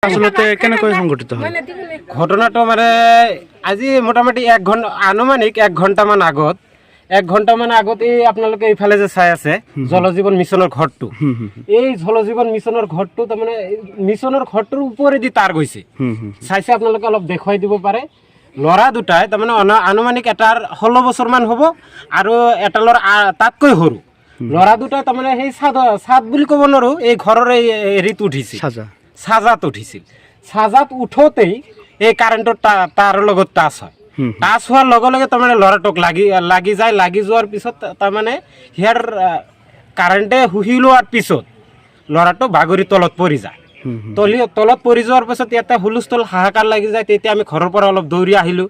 আসলে কেনেকৈ সংঘটিত হয় ঘটনাটো মানে আজি মোটামুটি আনুমানিক 1 ঘণ্টামান আগত এই আপোনালোকে এইফালে যে চাই আছে জলজীৱন মিছনৰ ঘৰটো এই জলজীৱন মিছনৰ ঘৰটো তাৰমানে মিছনৰ ঘৰটোৰ ওপৰেদি তাৰ গৈছে চাইছে আপোনালোকে অলপ দেখুৱাই দিব পাৰে লৰা দুটাই তাৰমানে আনুমানিক এটাৰ 16 বছৰমান হ'ব আৰু এটা লৰা তাতকৈ সৰু লৰা দুটাই তাৰমানে সেই ছাদ বুলি ক'ব নোৱাৰো এই ঘৰৰ এই হেৰিত উঠিছে সাজাত উঠিছিল সাজাত উঠোতেই এই কাৰেন্টৰ তাৰৰ লগত টাচ হয় টাচ হোৱাৰ লগে লগে তাৰমানে লৰাটোক লাগি যায় লাগি যোৱাৰ পিছত তাৰমানে হিয়াৰ কাৰেন্টে হুহি লোৱাৰ পিছত লৰাটো বাগৰি তলত পৰি যায় তলত পৰি যোৱাৰ পিছত ইয়াতে হুলস্থুল হাহাকাৰ লাগি যায় তেতিয়া আমি ঘৰৰ পৰা অলপ দৌৰি আহিলোঁ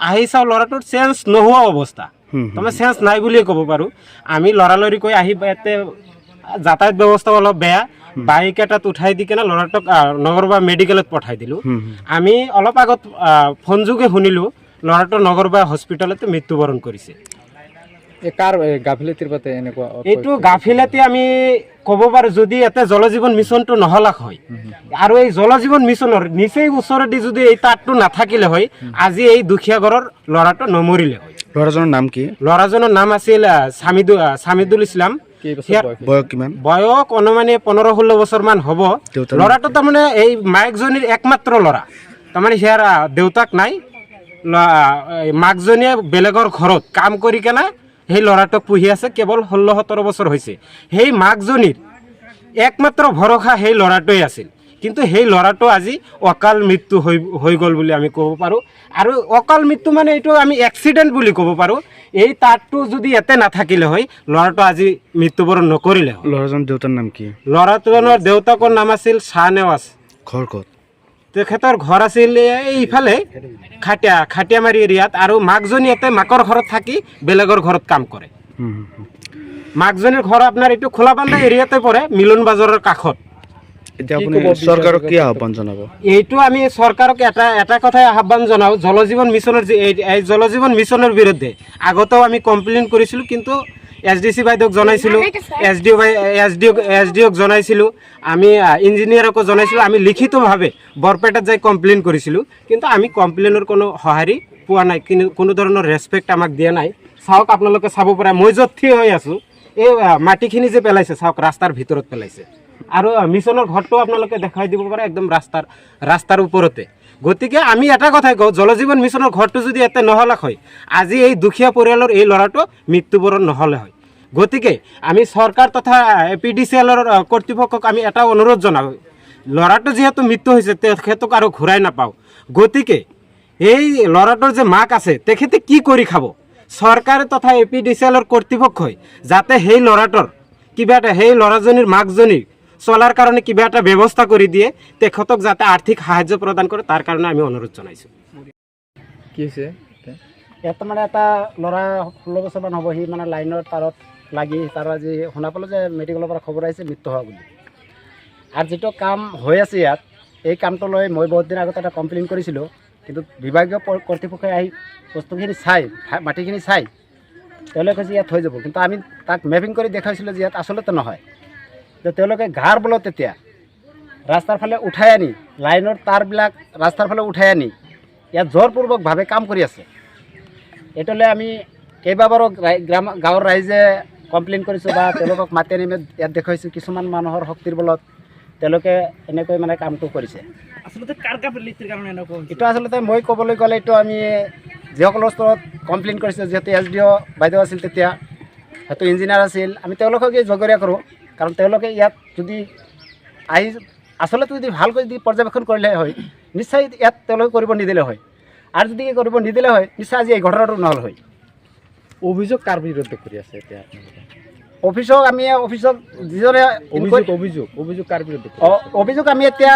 আহি চাওঁ লৰাটোৰ চেঞ্জ নোহোৱা অৱস্থা তাৰমানে চেঞ্জ নাই বুলিয়ে ক'ব পাৰোঁ আমি লৰালৰি কৈ আহি ইয়াতে যাতায়াত ব্যৱস্থা অলপ বেয়া বাইক এটাত উঠাই দি কেনে লৰাটোক নগৰবা মেডিকেলত পঠাই দিলোঁ আমি অলপ আগত ফোন যোগে শুনিলোঁ লৰাটো নগৰবা হস্পিটেলতে মৃত্যুবৰণ কৰিছে এইটো গাফিলতি আমি ক'ব পাৰোঁ যদি ইয়াতে জলজীৱন মিছনটো নহলাক হয় আৰু এই জলজীৱন মিছনৰ নিচেই ওচৰেদি যদি এই তাঁৰটো নাথাকিলে হয় আজি এই দুখীয়া ঘৰৰ ল'ৰাটো নমৰিলে হয় ল'ৰাজনৰ নাম কি ল'ৰাজনৰ নাম আছিল সামিদুল ইছলাম বয়স অনুমানে 15-16 বছৰমান হ'ব ল'ৰাটো তাৰমানে এই মাকজনীৰ একমাত্ৰ ল'ৰা তাৰমানে সিয়াৰ দেউতাক নাই মাকজনীয়ে বেলেগৰ ঘৰত কাম কৰি কেনে সেই ল'ৰাটোক পুহি আছে কেৱল 16-17 বছৰ হৈছে সেই মাকজনীৰ একমাত্ৰ ভৰসা সেই ল'ৰাটোৱে আছিল কিন্তু সেই ল'ৰাটো আজি অকাল মৃত্যু হৈ গ'ল বুলি আমি ক'ব পাৰোঁ আৰু অকাল মৃত্যু মানে এইটো আমি এক্সিডেণ্ট বুলি ক'ব পাৰোঁ এই তাঁৰটো যদি ইয়াতে নাথাকিলে হয় ল'ৰাটো আজি মৃত্যুবৰণ নকৰিলে হয় ল'ৰাজনৰ দেউতাৰ নাম কি ল'ৰাজনৰ দেউতাকৰ নাম আছিল শ্বাহনেৱাজ ঘৰ ক'ত তেখেতৰ ঘৰ আছিল এইফালে খাটিয়ামাৰী এৰিয়াত আৰু মাকজনী ইয়াতে মাকৰ ঘৰত থাকি বেলেগৰ ঘৰত কাম কৰে মাকজনীৰ ঘৰ আপোনাৰ এইটো খোলাবান্ধা এৰিয়াতে পৰে মিলন বাজাৰৰ কাষত এতিয়া আপুনি চৰকাৰক কি আহ্বান জনাব এইটো আমি চৰকাৰক এটা কথাই আহ্বান জনাওঁ জলজীৱন মিছনৰ এই জলজীৱন মিছনৰ বিৰুদ্ধে আগতেও আমি কমপ্লেইন কৰিছিলোঁ কিন্তু SDC বাইদেউক জনাইছিলোঁ SDOক জনাইছিলোঁ আমি ইঞ্জিনিয়াৰকো জনাইছিলোঁ আমি লিখিতভাৱে বৰপেটাত যাই কমপ্লেইন কৰিছিলোঁ কিন্তু আমি কমপ্লেইনৰ কোনো সঁহাৰি পোৱা নাই কোনো ধৰণৰ ৰেচপেক্ট আমাক দিয়া নাই চাওক আপোনালোকে চাব পাৰে মই য'ত থিয় হৈ আছোঁ এই মাটিখিনি যে পেলাইছে চাওক ৰাস্তাৰ ভিতৰত পেলাইছে আৰু মিছনৰ ঘৰটো আপোনালোকে দেখাই দিব পাৰে একদম ৰাস্তাৰ ওপৰতে গতিকে আমি এটা কথাই কওঁ জলজীৱন মিছনৰ ঘৰটো যদি ইয়াতে নহ'লাক হয় আজি এই দুখীয়া পৰিয়ালৰ এই ল'ৰাটো মৃত্যুবৰণ নহ'লে হয় গতিকে আমি চৰকাৰ তথা PDCLৰ কৰ্তৃপক্ষক আমি এটা অনুৰোধ জনাওঁ ল'ৰাটো যিহেতু মৃত্যু হৈছে তেখেতক আৰু ঘূৰাই নাপাওঁ গতিকে এই ল'ৰাটোৰ যে মাক আছে তেখেতে কি কৰি খাব চৰকাৰ তথা PDCLৰ কৰ্তৃপক্ষই যাতে সেই ল'ৰাটোৰ কিবা এটা সেই ল'ৰাজনীৰ মাকজনীৰ চলাৰ কাৰণে কিবা এটা ব্যৱস্থা কৰি দিয়ে তেখেতক যাতে আৰ্থিক সাহায্য প্ৰদান কৰে তাৰ কাৰণে আমি অনুৰোধ জনাইছোঁ কি হৈছে ইয়াত মানে এটা ল'ৰা 16 বছৰমান হ'ব সি মানে লাইনৰ তাৰত লাগি তাৰ আজি শুনা পালোঁ যে মেডিকেলৰ পৰা খবৰ আহিছে মৃত্যু হোৱা বুলি আৰু যিটো কাম হৈ আছে ইয়াত এই কামটো লৈ মই বহুত দিন আগতে এটা কমপ্লেইন কৰিছিলোঁ কিন্তু বিভাগীয় কৰ্তৃপক্ষই আহি বস্তুখিনি চাই মাটিখিনি চাই তেওঁলোকে কৈছে ইয়াত হৈ যাব কিন্তু আমি তাক মেপিং কৰি দেখাইছিলোঁ যে ইয়াত আচলতে নহয় যে তেওঁলোকে ঘাৰ বলত তেতিয়া ৰাস্তাৰ ফালে উঠাই আনি লাইনৰ তাঁৰবিলাক ৰাস্তাৰ ফালে উঠাই আনি ইয়াত জোৰপূৰ্বকভাৱে কাম কৰি আছে এইটোলৈ আমি কেইবাবাৰো গাঁৱৰ ৰাইজে কমপ্লেইন কৰিছোঁ বা তেওঁলোকক মাতি আনি ইয়াত দেখুৱাইছোঁ কিছুমান মানুহৰ শক্তিৰ বলত তেওঁলোকে এনেকৈ মানে কামটো কৰিছে আচলতে কাৰ গাফিলতিৰ কাৰণে এনেকুৱা এইটো আচলতে মই ক'বলৈ গ'লে এইটো আমি যিসকলৰ স্তৰত কমপ্লেইন কৰিছোঁ যিহেতু SDO বাইদেউ আছিল তেতিয়া হয়তো ইঞ্জিনিয়াৰ আছিল আমি তেওঁলোককে জগৰীয়া কৰোঁ কাৰণ তেওঁলোকে ইয়াত যদি আহি আচলতে যদি ভালকৈ যদি পৰ্যবেক্ষণ কৰিলে হয় নিশ্চয় ইয়াত তেওঁলোকে কৰিব নিদিলে হয় আৰু যদি কৰিব নিদিলে হয় নিশ্চয় আজি এই ঘটনাটো নহ'ল হয় অভিযোগ কাৰ বিৰুদ্ধে কৰি আছে এতিয়া অফিচক যিজনে অভিযোগ কাৰ বিৰুদ্ধে অভিযোগ আমি এতিয়া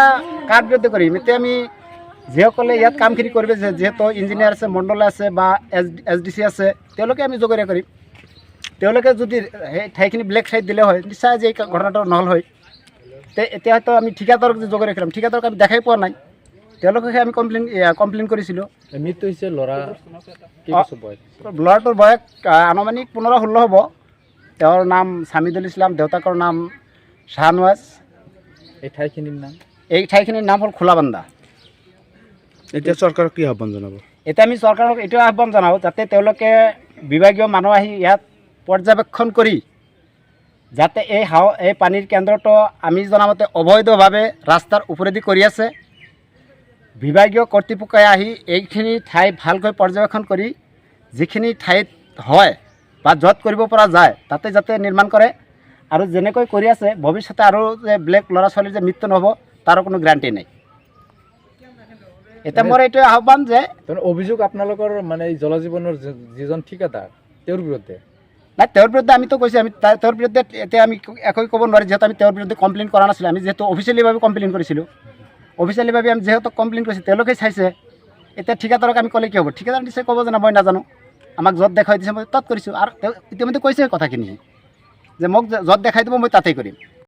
কাৰ বিৰুদ্ধে কৰিম এতিয়া আমি যিসকলে ইয়াত কামখিনি কৰিব যিহেতু ইঞ্জিনিয়াৰ আছে মণ্ডল আছে বা SDC আছে তেওঁলোকে আমি জগৰীয়া কৰিম তেওঁলোকে যদি সেই ঠাইখিনি ব্লেক চাইড দিলে হয় নিশ্চয় আজি এই ঘটনাটো নহ'ল হয় এতিয়া হয়তো আমি ঠিকাদাৰক যে জগৰীয়া কৰিম ঠিকাদাৰক আমি দেখাই পোৱা নাই তেওঁলোককে আমি কমপ্লেইন কৰিছিলোঁ মৃত্যু হৈছে ল'ৰাটোৰ বয়স আনুমানিক 15-16 হ'ব তেওঁৰ নাম সামিদুল ইছলাম দেউতাকৰ নাম শ্বাহনৱাজ এই ঠাইখিনিৰ নাম এই ঠাইখিনিৰ নাম হ'ল খোলাবান্ধা। এতিয়া চৰকাৰক কি আহ্বান জনাব? এতিয়া আমি চৰকাৰক এইটোৱে আহ্বান জনাওঁ যাতে তেওঁলোকে বিভাগীয় মানুহ আহি ইয়াত পৰ্যবেক্ষণ কৰি যাতে এই পানীৰ কেন্দ্ৰটো আমি জনামতে অবৈধভাৱে ৰাস্তাৰ ওপৰেদি কৰি আছে। বিভাগীয় কৰ্তৃপক্ষই আহি এইখিনি ঠাই ভালকৈ পৰ্যবেক্ষণ কৰি যিখিনি ঠাইত হয় বা য'ত কৰিব পৰা যায় তাতে যাতে নিৰ্মাণ কৰে, আৰু যেনেকৈ কৰি আছে ভৱিষ্যতে আৰু যে বেলেগ ল'ৰা ছোৱালীৰ যে মৃত্যু নহ'ব তাৰো কোনো গ্যাৰাণ্টি নাই। এতিয়া মোৰ এইটোৱে আহ্বান যে অভিযোগ আপোনালোকৰ মানে এই জল জীৱনৰ যিজন ঠিকাদাৰ তেওঁৰ বিৰুদ্ধে নাই, তেওঁৰ বিৰুদ্ধে আমিতো কৈছোঁ, তেওঁৰ বিৰুদ্ধে এতিয়া আমি একো ক'ব নোৱাৰি যিহেতু আমি তেওঁৰ বিৰুদ্ধে কমপ্লেইন কৰা নাছিলোঁ। আমি যিহেতু অফিচিয়েলিভাৱে কমপ্লেইন কৰিছিলোঁ, অফিচিয়েলিভাৱে আমি যিহেতু কমপ্লেইন কৰিছোঁ তেওঁলোকে চাইছে। এতিয়া ঠিকাদাৰক আমি ক'লে কি হ'ব? ঠিকাদাৰ নিশ্চয় ক'ব যে মই নাজানো, আমাক য'ত দেখাই দিছে মই তাত কৰিছোঁ, আৰু তেওঁ ইতিমধ্যে কৈছে কথাখিনি যে মোক য'ত দেখাই দিব মই তাতেই কৰিম।